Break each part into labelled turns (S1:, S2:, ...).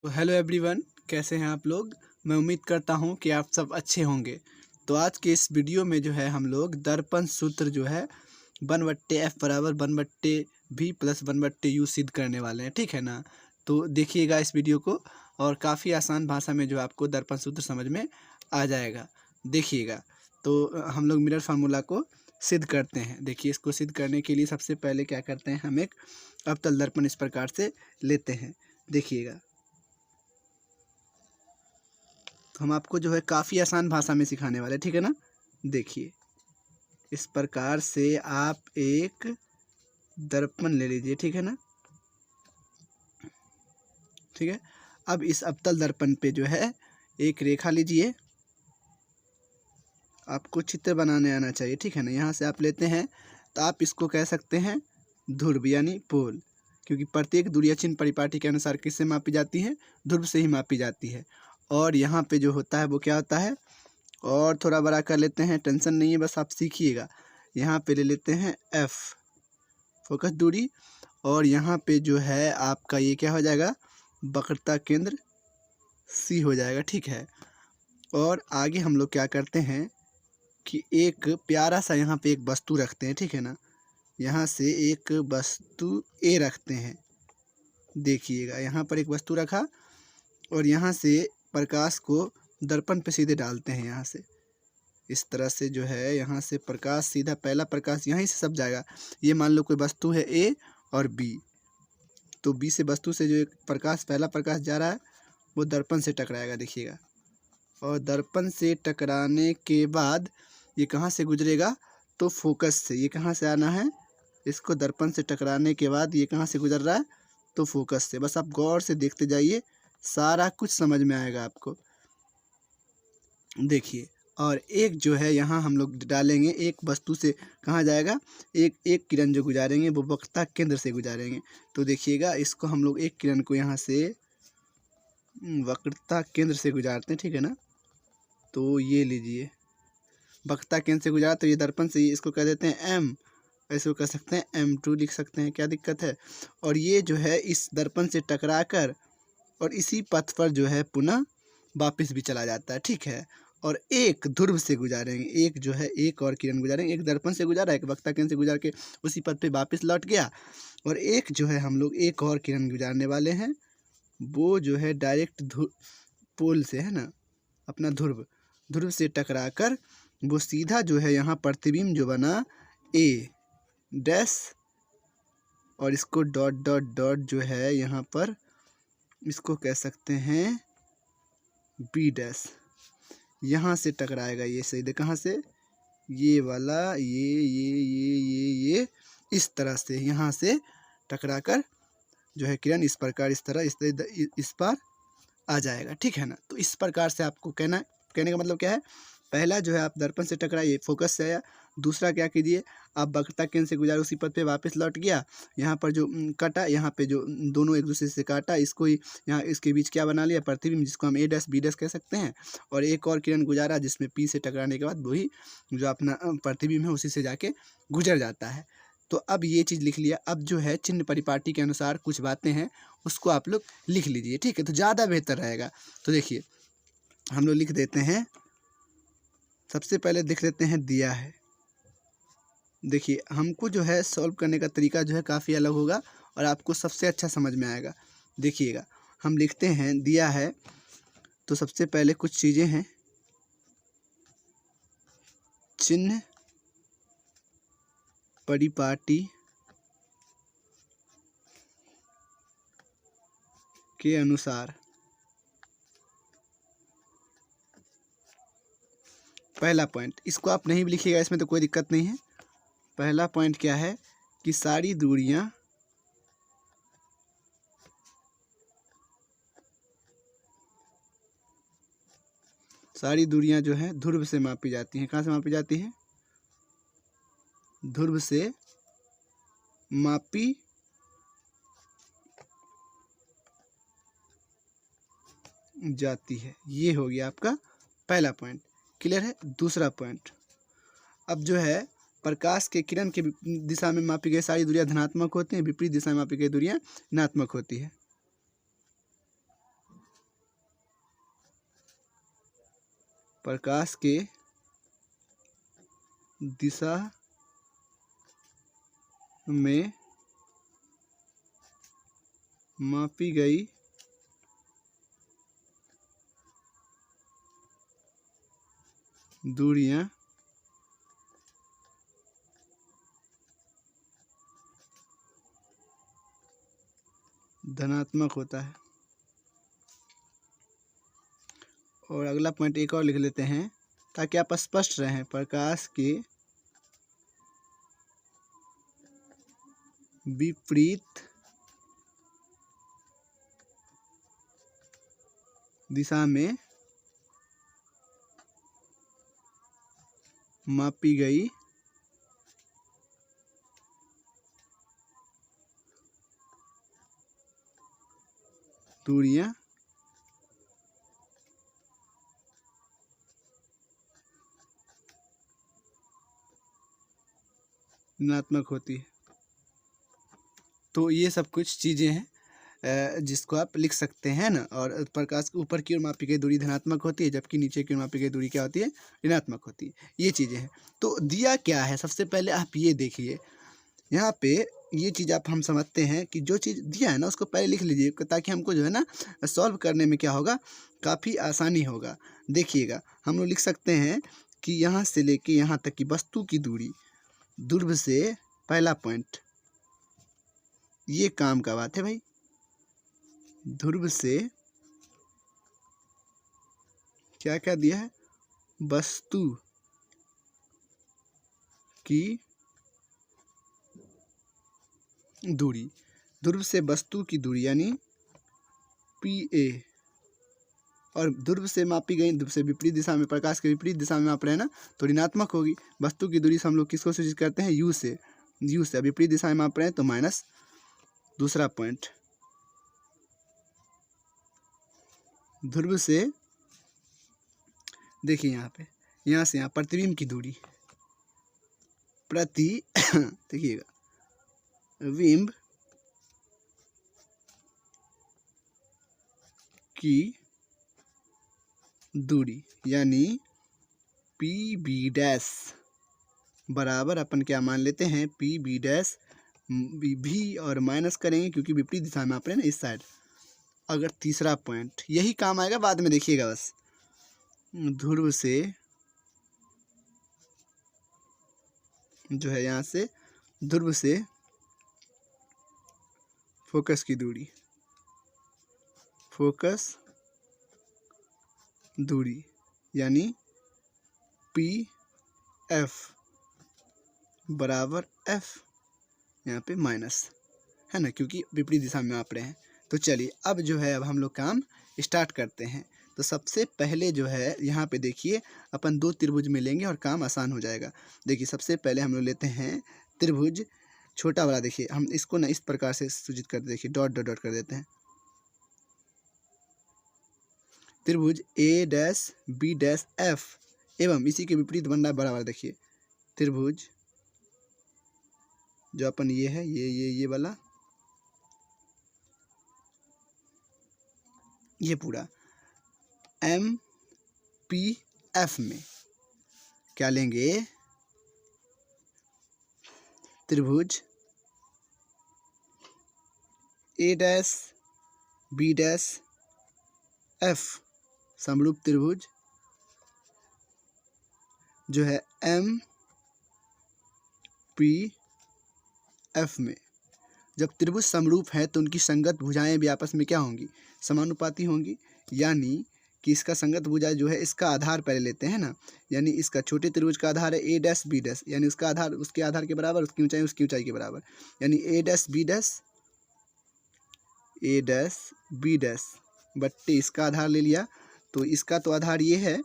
S1: तो hello everyone, कैसे हैं आप लोग। मैं उम्मीद करता हूं कि आप सब अच्छे होंगे। तो आज के इस वीडियो में जो है हम लोग दर्पण सूत्र जो है 1/f बराबर 1/v प्लस 1/u सिद्ध करने वाले हैं, ठीक है ना। तो देखिएगा इस वीडियो को और काफ़ी आसान भाषा में जो आपको दर्पण सूत्र समझ में आ जाएगा। देखिएगा, तो हम लोग मिरर फार्मूला को सिद्ध करते हैं। देखिए, इसको सिद्ध करने के लिए सबसे पहले क्या करते हैं, हम एक अवतल दर्पण इस प्रकार से लेते हैं। देखिएगा, हम आपको जो है काफ़ी आसान भाषा में सिखाने वाले, ठीक है ना। देखिए, इस प्रकार से आप एक दर्पण ले लीजिए, ठीक है ना। ठीक है, अब इस अवतल दर्पण पे जो है एक रेखा लीजिए। आपको चित्र बनाने आना चाहिए, ठीक है ना। यहाँ से आप लेते हैं तो आप इसको कह सकते हैं ध्रुव यानी पोल, क्योंकि प्रत्येक दूरिया चिन्ह परिपाटी के अनुसार किससे मापी जाती है, ध्रुव से ही मापी जाती है। और यहाँ पे जो होता है वो क्या होता है, और थोड़ा बड़ा कर लेते हैं, टेंशन नहीं है, बस आप सीखिएगा। यहाँ पे ले लेते हैं एफ फोकस दूरी, और यहाँ पे जो है आपका ये क्या हो जाएगा, वक्रता केंद्र सी हो जाएगा, ठीक है। और आगे हम लोग क्या करते हैं कि एक प्यारा सा यहाँ पे एक वस्तु रखते हैं, ठीक है ना। यहाँ से एक वस्तु ए रखते हैं। देखिएगा, यहाँ पर एक वस्तु रखा और यहाँ से प्रकाश को दर्पण पे सीधे डालते हैं। यहाँ से इस तरह से जो है, यहाँ से प्रकाश सीधा, पहला प्रकाश यहीं से सब जाएगा। ये मान लो कोई वस्तु है ए और बी, तो बी से वस्तु से जो एक प्रकाश, पहला प्रकाश जा रहा है वो दर्पण से टकराएगा। देखिएगा, और दर्पण से टकराने के बाद ये कहाँ से गुजरेगा, तो फोकस से। ये कहाँ से आना है, इसको दर्पण से टकराने के बाद ये कहाँ से गुजर रहा है, तो फोकस से। बस आप गौर से देखते जाइए, सारा कुछ समझ में आएगा आपको। देखिए, और एक जो है यहाँ हम लोग डालेंगे, एक वस्तु से कहाँ जाएगा, एक किरण जो गुजारेंगे वो वक्रता केंद्र से गुजारेंगे। तो देखिएगा, इसको हम लोग एक किरण को यहाँ से वक्रता केंद्र से गुजारते हैं, ठीक है ना। तो ये लीजिए, वक्रता केंद्र से गुजारा, तो ये दर्पण से इसको कह देते हैं एम, ऐसे कह सकते हैं M2 लिख सकते हैं, क्या दिक्कत है। और ये जो है इस दर्पण से टकरा कर और इसी पथ पर जो है पुनः वापस भी चला जाता है, ठीक है। और एक ध्रुव से गुजारेंगे, एक जो है एक और किरण गुजारेंगे, एक दर्पण से गुजारा, एक वक्रता केंद्र से गुजार के उसी पथ पे वापस लौट गया। और एक जो है हम लोग एक और किरण गुजारने वाले हैं, वो जो है डायरेक्ट पोल से, है ना, अपना ध्रुव से टकरा कर वो सीधा जो है यहाँ प्रतिबिंब जो बना ए डैश, और इसको डॉट डॉट डॉट जो है यहाँ पर इसको कह सकते हैं बी डैश, यहाँ से टकराएगा। ये सीधे कहाँ से, ये वाला, ये इस तरह से यहाँ से टकरा कर जो है किरण इस प्रकार, इस तरह इस पर आ जाएगा, ठीक है ना। तो इस प्रकार से आपको कहने का मतलब क्या है, पहला जो है आप दर्पण से टकराइए, फोकस से आया। दूसरा क्या कीजिए, आप वक्रता केंद्र से गुजारे, उसी पथ पे वापस लौट गया। यहाँ पर जो कटा, यहाँ पे जो दोनों एक दूसरे से काटा, इसको ही यहाँ इसके बीच क्या बना लिया, प्रतिबिंब, जिसको हम ए डैश बी डैश कह सकते हैं। और एक और किरण गुजारा जिसमें पी से टकराने के बाद वही जो अपना प्रतिबिंब है उसी से जाके गुजर जाता है। तो अब ये चीज़ लिख लिया। अब जो है चिन्ह परिपाटी के अनुसार कुछ बातें हैं, उसको आप लोग लिख लीजिए, ठीक है, तो ज़्यादा बेहतर रहेगा। तो देखिए, हम लोग लिख देते हैं, सबसे पहले लिख देते हैं दिया है। देखिए, हमको जो है सॉल्व करने का तरीका जो है काफ़ी अलग होगा और आपको सबसे अच्छा समझ में आएगा। देखिएगा, हम लिखते हैं दिया है, तो सबसे पहले कुछ चीज़ें हैं, चिन्ह परिपाटी के अनुसार। पहला पॉइंट, इसको आप नहीं भी लिखिएगा, इसमें तो कोई दिक्कत नहीं है। पहला पॉइंट क्या है कि सारी दूरियां जो हैं ध्रुव से मापी जाती हैं। कहाँ से मापी जाती हैं, ध्रुव से मापी जाती है। ये हो गया आपका पहला पॉइंट, क्लियर है। दूसरा पॉइंट, अब जो है प्रकाश के किरण के दिशा में मापी गई सारी दूरियां धनात्मक होती हैं, विपरीत दिशा में मापी गई दूरियां ऋणात्मक होती है। प्रकाश के दिशा में मापी गई दूरियां धनात्मक होता है। और अगला पॉइंट एक और लिख लेते हैं ताकि आप स्पष्ट रहें। प्रकाश के विपरीत दिशा में मापी गई दूरियां ऋणात्मक होती है। तो ये सब कुछ चीज़ें हैं जिसको आप लिख सकते हैं ना। और प्रकाश के ऊपर की ओर मापी गई दूरी धनात्मक होती है, जबकि नीचे की ओर मापी गई दूरी क्या होती है, ऋणात्मक होती है। ये चीज़ें हैं। तो दिया क्या है, सबसे पहले आप ये देखिए यहाँ पे, ये चीज़ आप हम समझते हैं कि जो चीज़ दिया है ना उसको पहले लिख लीजिए, ताकि हमको जो है ना सॉल्व करने में क्या होगा, काफ़ी आसानी होगा। देखिएगा हम लोग लिख सकते हैं कि यहाँ से लेके यहाँ तक की वस्तु की दूरी, ध्रुव से, पहला पॉइंट ये काम का बात है भाई, ध्रुव से क्या क्या दिया है, वस्तु की दूरी, ध्रुव से वस्तु की दूरी यानी PA, और ध्रुव से मापी गई, ध्रुव से विपरीत दिशा में, प्रकाश के विपरीत दिशा में माप रहे हैं ना, तो ऋणात्मक होगी। वस्तु की दूरी से हम लोग किसको सूचित करते हैं, U से, U से विपरीत दिशा में माप रहे हैं तो माइनस। दूसरा पॉइंट, ध्रुव से देखिए यहाँ पे, यहाँ से यहाँ प्रतिबिंब की दूरी, देखिएगा बिंब की दूरी यानी PB डैश बराबर अपन क्या मान लेते हैं, PB डैश भी, और माइनस करेंगे क्योंकि विपरीत दिशा में आप रहे हैं ना इस साइड। अगर तीसरा पॉइंट यही काम आएगा बाद में, देखिएगा बस, ध्रुव से जो है यहाँ से ध्रुव से फोकस की दूरी, फोकस दूरी यानी PF बराबर F, यहाँ पे माइनस है ना, क्योंकि विपरीत दिशा में माप रहे हैं। तो चलिए अब जो है, अब हम लोग काम स्टार्ट करते हैं। तो सबसे पहले जो है यहाँ पे देखिए, अपन दो त्रिभुज में लेंगे और काम आसान हो जाएगा। देखिए सबसे पहले हम लोग लेते हैं त्रिभुज छोटा वाला। देखिए हम इसको ना इस प्रकार से सूचित कर, देखिए डॉट डॉट डॉट कर देते हैं। त्रिभुज A-B-F एवं इसी के विपरीत बन रहा है बड़ा वाला। देखिए त्रिभुज जो अपन ये है, ये वाला, ये पूरा MPF में क्या लेंगे, त्रिभुज A-B-F समरूप त्रिभुज जो है MPF में। जब त्रिभुज समरूप है तो उनकी संगत भुजाएं भी आपस में क्या होंगी, समानुपाती होंगी। यानी कि इसका संगत भुजा जो है, इसका आधार पहले लेते हैं ना, यानी इसका छोटे त्रिभुज का आधार है A-B', यानी उसका आधार उसके आधार के बराबर, उसकी ऊंचाई उसकी ऊंचाई के बराबर, यानी A-B' बट्टे इसका आधार ले लिया। तो इसका तो आधार ये है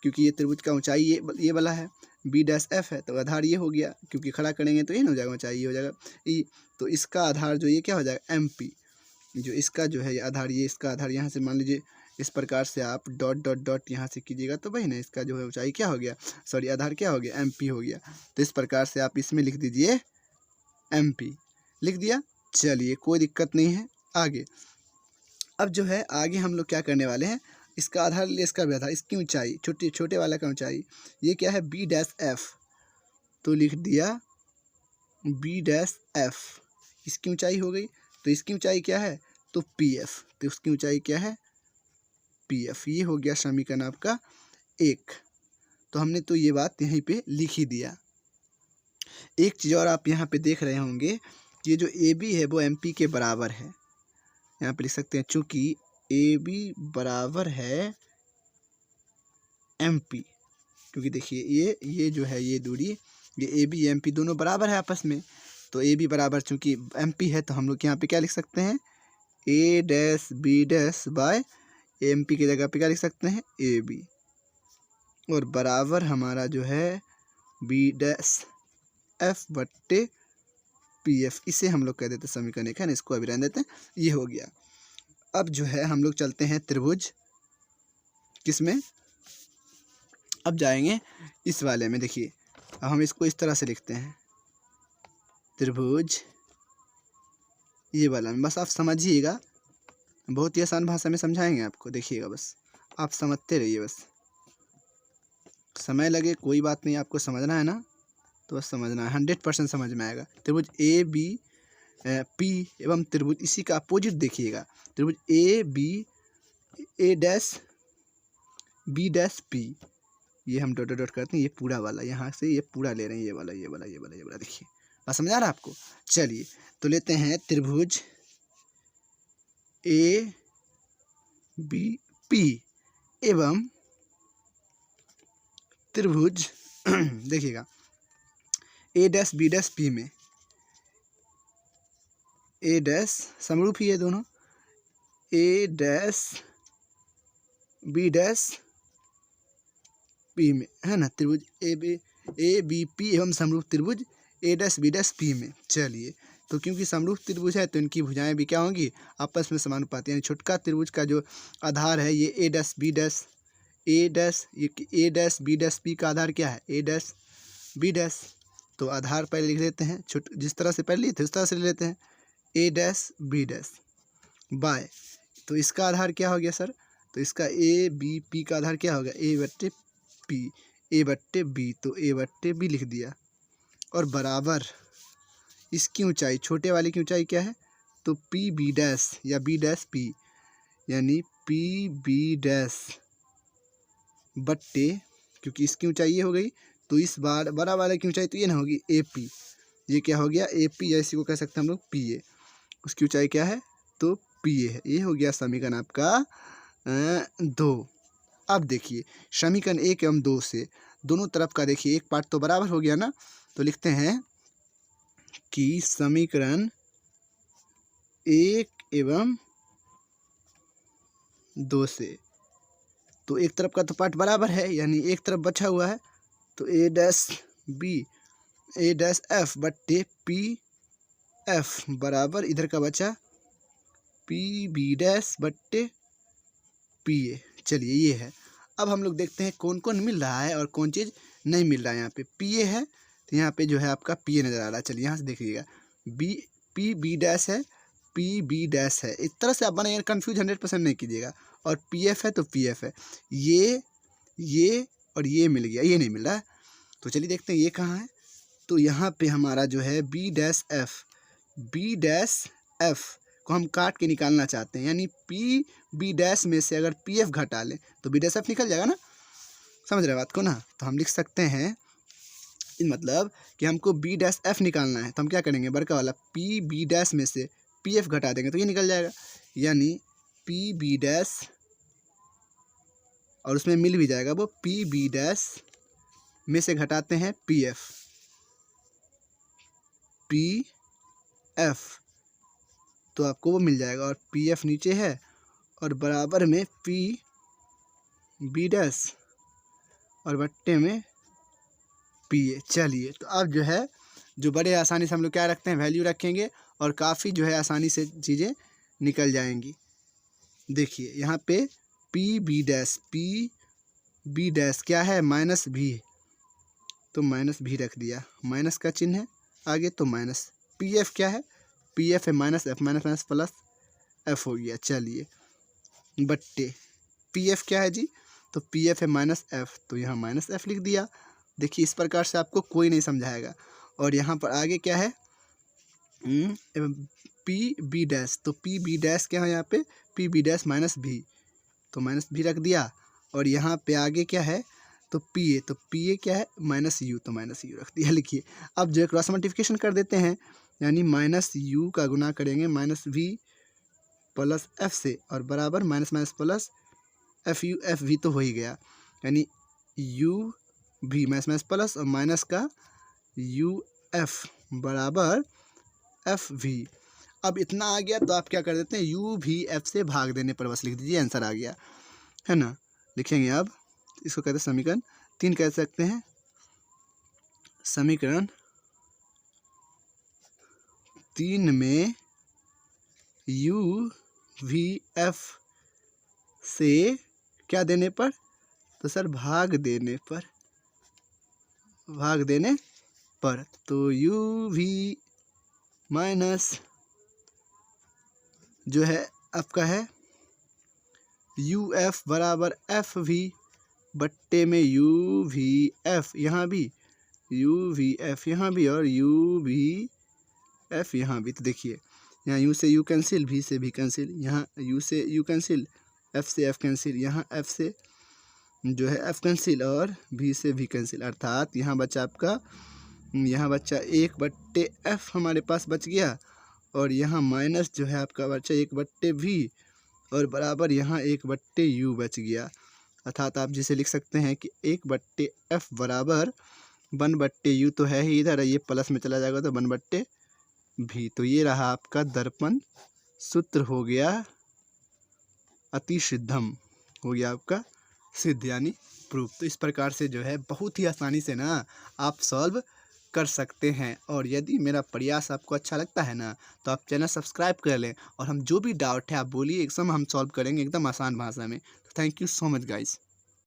S1: क्योंकि ये त्रिभुज का ऊंचाई ये वाला है, B'F है, तो आधार ये हो गया, क्योंकि खड़ा करेंगे तो ये ना हो जाएगा, ऊंचाई ये हो जाएगा ई। तो इसका आधार जो ये क्या हो जाएगा, MP, जो इसका जो है आधार, ये इसका आधार यहाँ से मान लीजिए इस प्रकार से आप डॉट डॉट डॉट यहाँ से कीजिएगा तो भाई ना, इसका जो है ऊंचाई क्या हो गया, सॉरी आधार क्या हो गया, MP हो गया। तो इस प्रकार से आप इसमें लिख दीजिए MP, लिख दिया। चलिए कोई दिक्कत नहीं है। आगे अब जो है, आगे हम लोग क्या करने वाले हैं, इसका आधार ले इसका भी आधार, इसकी ऊंचाई छोटे छोटे वाला का ऊंचाई ये क्या है बी डैश एफ, तो लिख दिया बी डैश एफ, इसकी ऊंचाई हो गई। तो इसकी ऊंचाई क्या है तो पी एफ, तो उसकी ऊंचाई क्या है पी एफ। ये हो गया समीकरण आपका 1। तो हमने तो ये बात यहीं पे लिख ही दिया। एक चीज़ और आप यहाँ पे देख रहे होंगे, ये जो ए बी है वो एम पी के बराबर है। यहाँ पे लिख सकते हैं चूँकि ए बी बराबर है एम पी, क्योंकि देखिए ये जो है ये दूरी, ये ए बी एम पी दोनों बराबर है आपस में। तो ए बी बराबर चूँकि एम पी है तो हम लोग यहाँ पे क्या लिख सकते हैं A dash B dash by M P की जगह पे क्या लिख सकते हैं ए बी, और बराबर हमारा जो है बी डैश एफ बट्टे पी एफ। इसे हम लोग कह देते हैं समीकरण 1 है ना, इसको अभी रहने देते हैं। ये हो गया। अब जो है हम लोग चलते हैं त्रिभुज किसमें, अब जाएंगे इस वाले में। देखिए अब हम इसको इस तरह से लिखते हैं त्रिभुज ये वाला में, बस आप समझिएगा, बहुत ही आसान भाषा में समझाएंगे आपको, देखिएगा बस आप समझते रहिए, बस समय लगे कोई बात नहीं, आपको समझना है ना तो बस समझना है, 100% समझ में आएगा। त्रिभुज ए बी पी एवं त्रिभुज इसी का अपोजिट देखिएगा, त्रिभुज A B A dash B dash P, ये हम डॉट डॉट करते हैं, ये पूरा वाला यहाँ से ये पूरा ले रहे हैं, ये वाला ये वाला ये वाला ये वाला, देखिए बस समझ आ रहा है आपको। चलिए तो लेते हैं त्रिभुज ए बी पी एवं त्रिभुज देखिएगा ए डैश बी डैश पी में, ए डैश समरूप ही है दोनों, ए डैश बी डैश पी में है ना, त्रिभुज ए बी पी एवं समरूप त्रिभुज ए डैश बी डैश पी में। चलिए तो क्योंकि समरूप त्रिभुज है तो इनकी भुजाएं भी क्या होंगी आपस में समानुपाती, यानी छोटका त्रिभुज का जो आधार है ये ए डैश बी डैश ए डैश, ये ए डैश बी डैश पी का आधार क्या है ए डैश बी डैश, तो आधार पहले लिख लेते हैं जिस तरह से पहले लिए थे उस तरह से ले लेते हैं A dash B dash bye, तो इसका आधार क्या हो गया सर, तो इसका ए बी पी का आधार क्या हो गया ए बट्टे पी, ए बट्टे बी, तो ए बट्टे बी लिख दिया, और बराबर इसकी ऊंचाई छोटे वाले की ऊंचाई क्या है तो पी बी डैश या बी डैश पी, यानी पी बी डैश बट्टे, क्योंकि इसकी ऊंचाई ये हो गई तो इस बार बड़ा वाले की ऊंचाई तो ये ना होगी ए पी, ये क्या हो गया ए पी, या इसी को कह सकते हैं हम लोग पी ए, उसकी ऊंचाई क्या है तो पी ए है। ये हो गया समीकरण आपका 2। अब देखिए समीकरण 1 एवं 2 से दोनों तरफ का देखिए एक पार्ट तो बराबर हो गया ना, तो लिखते हैं कि समीकरण 1 एवं 2 से, तो एक तरफ का तो पार्ट बराबर है यानी एक तरफ बचा हुआ है, तो ए dash B A dash F बट्टे पी एफ बराबर इधर का बचा पी बी डैश बट्टे पी ए। चलिए ये है। अब हम लोग देखते हैं कौन कौन मिल रहा है और कौन चीज़ नहीं मिल रहा है। यहाँ पे पी ए है तो यहाँ पे जो है आपका पी ए नज़र आ रहा है। चलिए यहाँ से देखिएगा बी पी बी डैश है पी बी डैश है, इस तरह से आप बना कन्फ्यूज 100% नहीं कीजिएगा, और पी एफ है तो पी एफ है, ये और ये मिल गया, ये नहीं मिल रहा है। तो चलिए देखते हैं ये कहाँ है, तो यहाँ पे हमारा जो है बी डैश एफ को हम काट के निकालना चाहते हैं, यानी पी बी डैश में से अगर पी एफ घटा लें तो बी डैश एफ निकल जाएगा ना, समझ रहे बात को ना। तो हम लिख सकते हैं मतलब कि हमको बी डैश एफ निकालना है, तो हम क्या करेंगे बड़का वाला पी बी डैश में से पी एफ घटा देंगे तो ये निकल जाएगा, यानी पी बी डैश और उसमें मिल भी जाएगा वो पी बी डैश में से घटाते हैं पी एफ तो आपको वो मिल जाएगा, और पी एफ नीचे है और बराबर में पी बी डैश और बट्टे में पी ए। चलिए तो अब जो है जो बड़े आसानी से हम लोग क्या रखते हैं वैल्यू रखेंगे और काफ़ी जो है आसानी से चीज़ें निकल जाएंगी। देखिए यहाँ पे पी बी डैश क्या है माइनस भी, तो माइनस भी रख दिया, माइनस का चिन्ह है आगे तो माइनस। पी एफ क्या है पी एफ है minus F, minus minus plus F हो गया। चलिए बट्टे पी एफ क्या है जी, तो पी एफ है माइनस एफ, तो यहाँ माइनस एफ लिख दिया। देखिए इस प्रकार से आपको कोई नहीं समझाएगा। और यहाँ पर आगे क्या है, पी बी डैश, तो पी बी डैश क्या है यहाँ पे, पी बी डैश माइनस भी, तो माइनस भी रख दिया। और यहाँ पे आगे क्या है, तो पी ए, तो पी ए क्या है माइनस यू, तो माइनस यू रख दिया। लिखिए अब जो क्रॉस मल्टीप्लिकेशन कर देते हैं, यानी माइनस यू का गुना करेंगे माइनस वी प्लस एफ से, और बराबर minus minus plus f v तो हो ही गया, यानी यू भी माइनस माइनस प्लस और माइनस का यू एफ बराबर एफ वी। अब इतना आ गया तो आप क्या कर देते हैं, यू भी एफ से भाग देने पर बस लिख दीजिए, आंसर आ गया, है ना। लिखेंगे अब इसको कहते हैं समीकरण 3 कह सकते हैं। समीकरण 3 में यू वी एफ से क्या देने पर, तो सर भाग देने पर, तो यू वी माइनस जो है आपका है यू एफ बराबर एफ वी बट्टे में यू वी एफ, यहाँ भी यू वी एफ यहाँ भी, और यू वी एफ यहाँ भी। तो देखिए यहाँ यू से यू कैंसिल, भी से भी कैंसिल, यहाँ यू से यू कैंसिल, एफ से एफ कैंसिल, यहाँ एफ से जो है एफ कैंसिल, और भी से भी कैंसिल, अर्थात यहाँ बचा आपका, यहाँ बचा 1/f हमारे पास बच गया, और यहाँ माइनस जो है आपका बचा 1/v, और बराबर यहाँ 1/u बच गया। अर्थात आप जिसे लिख सकते हैं कि 1/f बराबर 1/u, तो है ही इधर, ये प्लस में चला जाएगा तो 1/v। तो ये रहा आपका दर्पण सूत्र, हो गया अति सिद्धम, हो गया आपका सिद्ध यानी प्रूफ। तो इस प्रकार से जो है बहुत ही आसानी से ना आप सॉल्व कर सकते हैं। और यदि मेरा प्रयास आपको अच्छा लगता है ना, तो आप चैनल सब्सक्राइब कर लें, और हम जो भी डाउट है आप बोलिए, एकदम हम सॉल्व करेंगे एकदम आसान भाषा में। तो thank you so much guys.